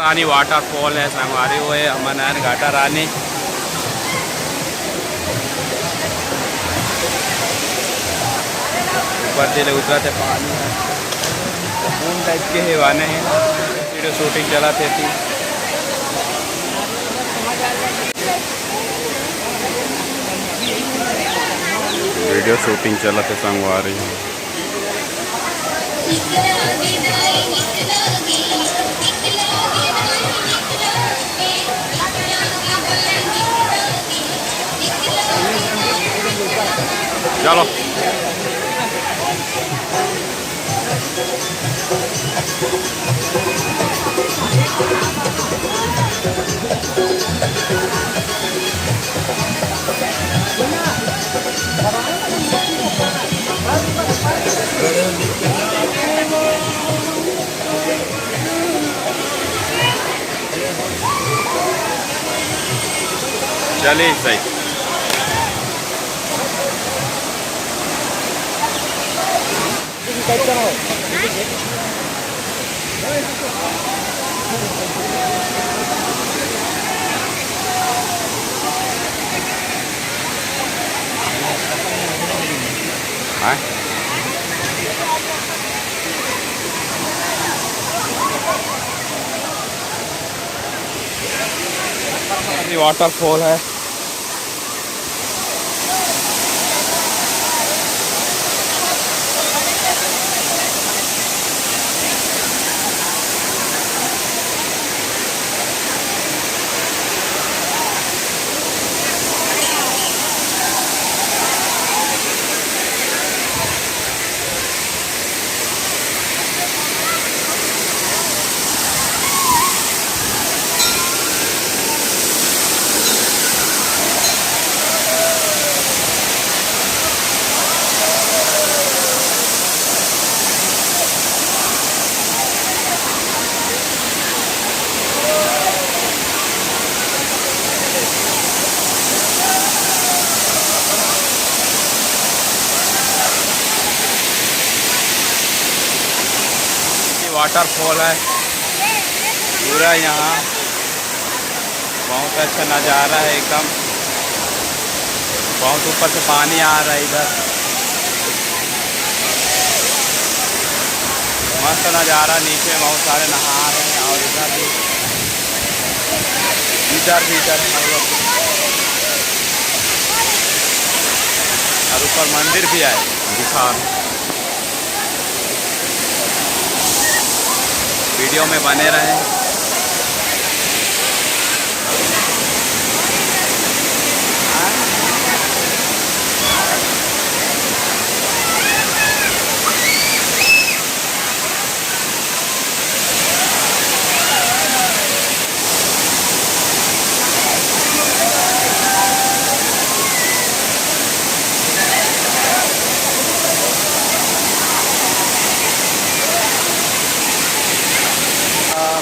रानी waterfall है संगवारी वो है अमरनाथ घाटा रानी। ऊपर से उतरा थे पानी है टाइप के हेवाने हैं। वीडियो शूटिंग चला थे थी। वीडियो शूटिंग चला थे संगवारी। चलो चलिए सही। वाटरफॉल है। वाटरफॉल है पूरा यहाँ बहुत अच्छा नज़ारा है एकदम। बहुत ऊपर से पानी आ रहा है इधर। मस्त नज़ारा। नीचे बहुत सारे नहा रहे हैं और इधर भी और ऊपर मंदिर भी है दिखा। वीडियो में बने रहें।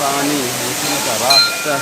रानी का रास्ता